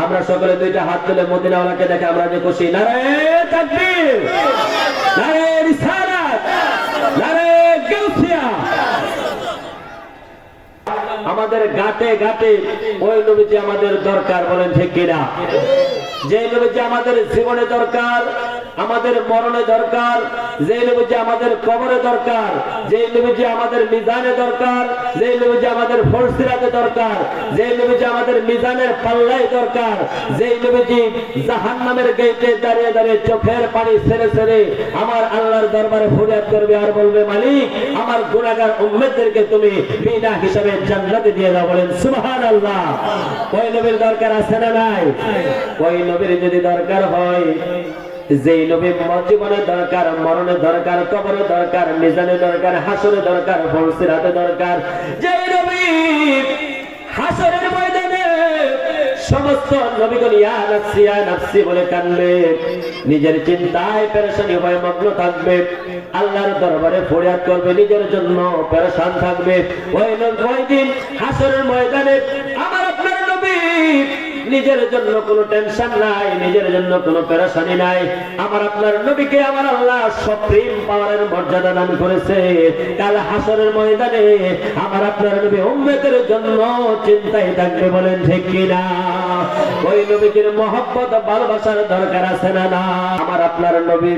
আমরা সকলে দুইটা হাত তুলে মদিনাওয়ালাকে দেখে আমরা যে খুশি। নারায়ে তাকবীর, নারায়ে রিসালাত, নারায়ে গাউসিয়া। আমাদের গাটে গাটে ওই নবীজি আমাদের দরকার, বলেন ঠিক কিনা? যে নবীজি আমাদের জীবনে দরকার, আমাদের মরণে দরকার, যে নবীজি আমাদের কবরে দরকার, যে নবীজি আমাদের মিজানে দরকার, যে নবীজি আমাদের ফরসিরাতে দরকার, যে নবীজি আমাদের মিজানের পাল্লায় দরকার, যে নবীজি জাহান্নামের গেটে দাঁড়িয়ে দাঁড়িয়ে চোখের পানি ছেড়ে ছেড়ে আমার আল্লাহর দরবারে ফরিয়াদ করবে আর বলবে, মালিক আমার গুনাহগার উম্মতদেরকে তুমি বিনা হিসাবে জান্নাতে দিয়ে দাও, বলেন সুবহানাল্লাহ। ওই নবীর দরকার আছে না নাই? ওই নবীর যদি দরকার হয়, যে নবী জীবনে দরকার, মরণে দরকার, কবরে দরকার, মিজানে দরকার, হাসরে দরকার, ফরসিরাতে দরকার, যে নবী হাসরের ময়দানে সমস্ত নবীগণ ইয়া নাফসি ইয়া নাফসি বলে কাঁদবে, নিজের চিন্তায় পেরেশানি হয়ে মগ্ন থাকবে, আল্লাহর দরবারে ফরিয়াদ করবে, নিজের জন্য পেরেশান থাকবে। ওই দিন হাসরের ময়দানে আমার আপনার নবী নিজের জন্য কোনো টেনশন নাই, নিজের জন্য কোনো পেরেশানি নাই। আমার আপনার নবীকে আমার আল্লাহ সুপ্রিম পাওয়ারের মর্যাদা দান করেছে। কাল হাসরের ময়দানে আমার আপনার নবী উম্মতের জন্য চিন্তায় থাকবে, বলেন ঠিক কিনা? ওই নবীর মহব্বত ভালোবাসার দরকার আছে না না? আমার আপনার নবী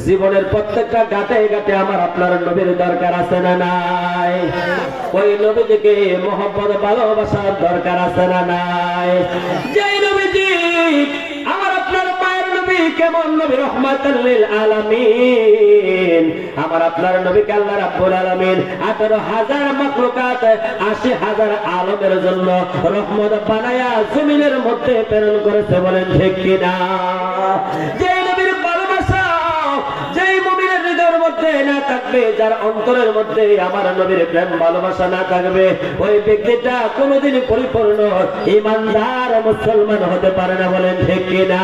জীবনের প্রত্যেকটা ঘাটে ঘাটে আমার আপনার নবীর দরকার আছে না নাই? ওই নবীকে মহব্বত ভালোবাসার দরকার আছে না নাই? যেই নবীজি আমার আপনার মায়ের নবী, কেমন নবী, রহমাতাল লিল আলামিন। আমার আপনার নবীকে আল্লাহ রাব্বুল আলামিন 18,000 মাখলুকাত 80,000 আলমের জন্য রহমত বানায়া জমিনের মধ্যে প্রেরণ করেছে, বলেন ঠিক কিনা? যেই নবীর ভালোবাসা যেই মুমিনের হৃদয়ের মধ্যে না থাকবে, যার অন্তরের মধ্যে আমার নবীর প্রেম ভালোবাসা না থাকবে, ওই ব্যক্তিটা কোনোদিন পরিপূর্ণ ঈমানদার মুসলমান হতে পারে না, বলেন ঠিক কিনা?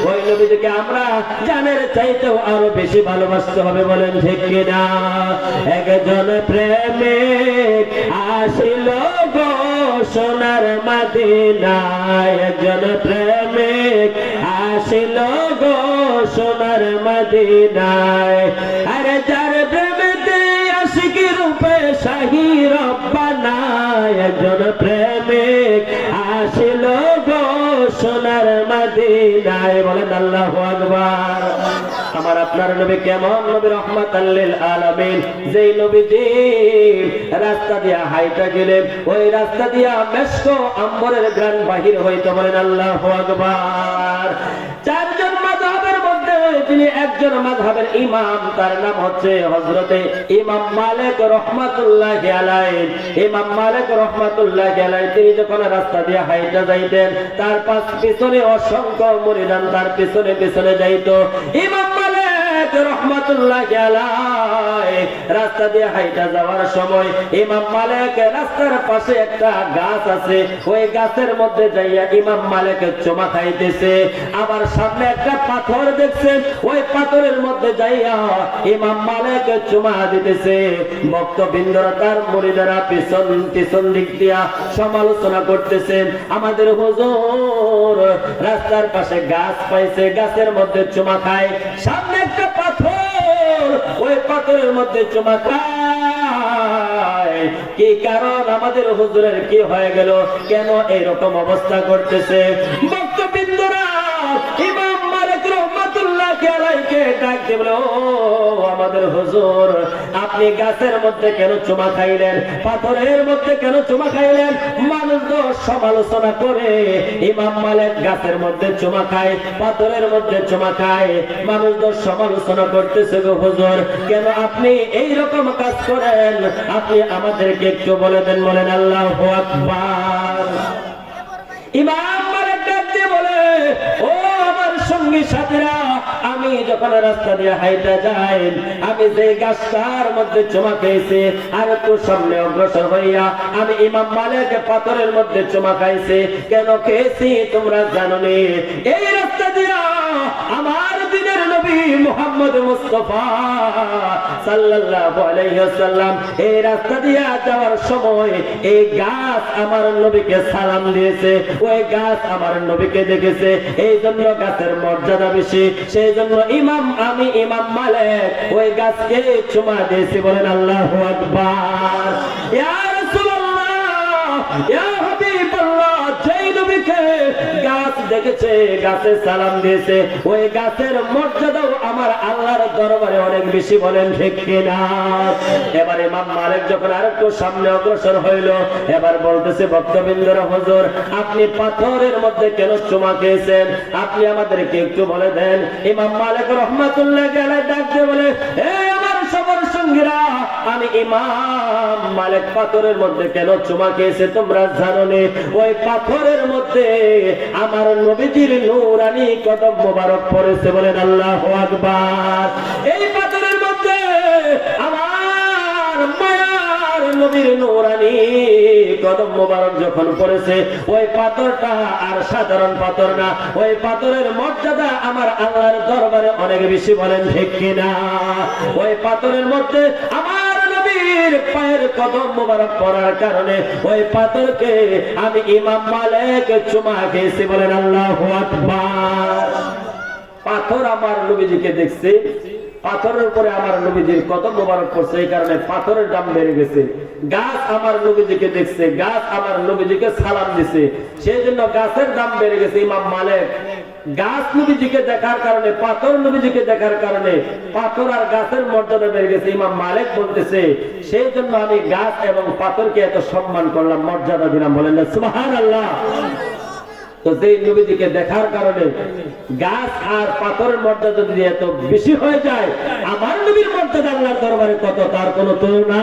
ওই নবীকে আমরা জানের চাইতেও আরো বেশি ভালোবাসতে হবে, বলেন ঠিক কিনা? একজন প্রেমিক আসিল গো সোনার মদিনায়, একজন প্রেমিক আসিল গো সোনার মদিনায়, আরে যার প্রেমেতে আশিকি রূপে শাহী রব্বানা, একজন প্রেমিক আসিল গো সোনার মদিনায়, বলেন আল্লাহু আকবার। আমার আপনার নবী কেমন নবী, রহমাতাল লিল আলামিন। যেই নবীজি রাস্তা দিয়া হাইটা গেলেন, ওই রাস্তা দিয়া মেশক আম্বরের ঘ্রাণ বাহির হইতো, বলেন আল্লাহু আকবার। চারজন মাযহাবের মধ্যে তিনি একজন মাযহাবের ইমাম, তার নাম হচ্ছে হযরতে ইমাম মালিক রাহমাতুল্লাহি আলাইহি। ইমাম মালিক রাহমাতুল্লাহি আলাইহি তিনি যখন রাস্তা দিয়ে হাইটা যাইতেন, তার পিছনে অসংখ্য মুরিদান তার পিছনে পিছনে যাইতো। ইমাম মালিক রাহমাতুল্লাহি আলাইহি রাস্তা দিয়ে হাইটা যাওয়ার সময় ইমাম মালিক রাস্তার পাশে একটা গাছ আছে, ওই গাছের মধ্যে যাইয়া ইমাম মালিক চুমা খাইতেছে। আবার সামনে একটা পাথর দেখছে, ওই পাথরের মধ্যে যাইয়া ইমাম মালিক চুমা দিতেছে। ভক্তবৃন্দরা তার মুরিদেরা পিছন পিছন দিক দিয়া সমালোচনা করতেছেন, আমাদের হুজুর রাস্তার পাশে গাছ পাইছে, গাছের মধ্যে চুমা খায়, সামনে একটা পাথর, ওই পাথরের মধ্যে চুমা খায়। কি কারণ? আমাদের হুজুরের কি হয়ে গেল? কেন এইরকম অবস্থা করতেছে? ভক্তবৃন্দরা ইমাম মালিক রাহমাতুল্লাহি আলাইহি ডাক দিয়ে বলে, ও আমাদের হুজুর, আপনি গাছের মধ্যে কেন চুমা খাইলেন, পাথরের মধ্যে কেন চুমা খাইলেন? মানুষ তো সমালোচনা করে ইমাম মালিক গাছের মধ্যে চুমা খায়, পাথরের মধ্যে চুমা খায়, মানুষ তো সমালোচনা করতেছে গো হুজুর, কেন আপনি এই রকম কাজ করেন? আপনি আমাদেরকে একটু বলে দেন, বলেন আল্লাহু আকবার। ইমাম মালিক ডাক দিয়ে বলে, ও আমার সঙ্গী সাথীরা, আমি যখন রাস্তা দিয়ে হাইটা যাই, আমি যে গাছটার মধ্যে চুমা খেয়েছি, আর একটু সামনে অগ্রসর হইয়া আমি ইমাম মালিক পাথরের মধ্যে চুমা খাইছি। কেন খেয়েছি তোমরা জানো নি? এই রাস্তা দিয়া আমার দিনের নবী মুহাম্মদ মুহাম্মদ মুস্তাফা সাল্লাল্লাহু আলাইহি ওয়াসাল্লাম এই রাস্তা দিয়ে যাওয়ার সময় এই গাছ আমার নবীকে সালাম দিয়েছে, ওই গাছ আমার নবীকে দেখেছে, এই জন্য গাছের মর্যাদা বেশি। সেই জন্য আমি ইমাম মালিক ওই গাছকে চুমা দিয়েছি। বলেন আল্লাহু আকবার। ইয়া রাসূলুল্লাহ, ইয়া হাবিবাল্লাহ, যেই নবীকে গাছ দেখেছে, গাছে সালাম দিয়েছে, ওই গাছের মর্যাদাও আমার আল্লাহর দরবারে অনেক বেশি। বলেন ঠিক কিনা? এবার ইমাম মালিক যখন আরেকটু সামনে অগ্রসর হইল, এবার বলতেছে ভক্তবৃন্দরা, হুজুর আপনি পাথরের মধ্যে কেন চুমা খেয়েছেন, আপনি আমাদেরকে একটু বলে দেন। ইমাম মালিক রহমাতুল্লাহ আলাইহি ডাক দিয়ে বলে, এই আমার সবার সঙ্গীরা, আমি ইমাম মালিক পাথরের মধ্যে কেন চুমা খেয়েছে তোমরা জানো নি? ওই পাথরের মধ্যে আমার নবীজির নূরানি কদম মোবারক পড়েছে। বলেন আল্লাহু আকবার। এই পাথরের মধ্যে আমার মায়ার নবীর নূরানি কদম মোবারক যখন পড়েছে, ওই পাথরটা আর সাধারণ পাথর না, ওই পাথরের মর্যাদা আমার আল্লাহর দরবারে অনেক বেশি। বলেন ঠিক কিনা? ওই পাথরের মধ্যে আমার নবীর পায়ের কদম মোবারক পড়ার কারণে ওই পাথরকে আমি ইমাম মালিক চুমা খেয়েছি। বলেন আল্লাহু আকবার। পাথর আমার নবীজিকে দেখছে, পাথরের উপরে আমার নবীজির কদম মোবারক পড়ছে, এই কারণে পাথরের দাম বেড়ে গেছে। গাছ আমার নবীজিকে দেখছে, গাছ আমার নবীজিকে সালাম দিছে, সেই জন্য গাছের দাম বেড়ে গেছে। ইমাম মালিক গাছ নবীজিকে দেখার কারণে, পাথর নবীজিকে দেখার কারণে পাথর আর গাছের মর্যাদা বেড়ে গেছে। ইমাম মালিক বলতেছে, সেই জন্য আমি গাছ এবং পাথরকে এত সম্মান করলাম, মর্যাদা দিলাম। বলেন না সুবহানাল্লাহ। তো যেই নবীজিকে দেখার কারণে গাছ আর পাথরের মর্যাদা যদি এত বেশি হয়ে যায়, আমার নবীর মর্যাদা আল্লাহর দরবারে কত, তার কোনো তুলনা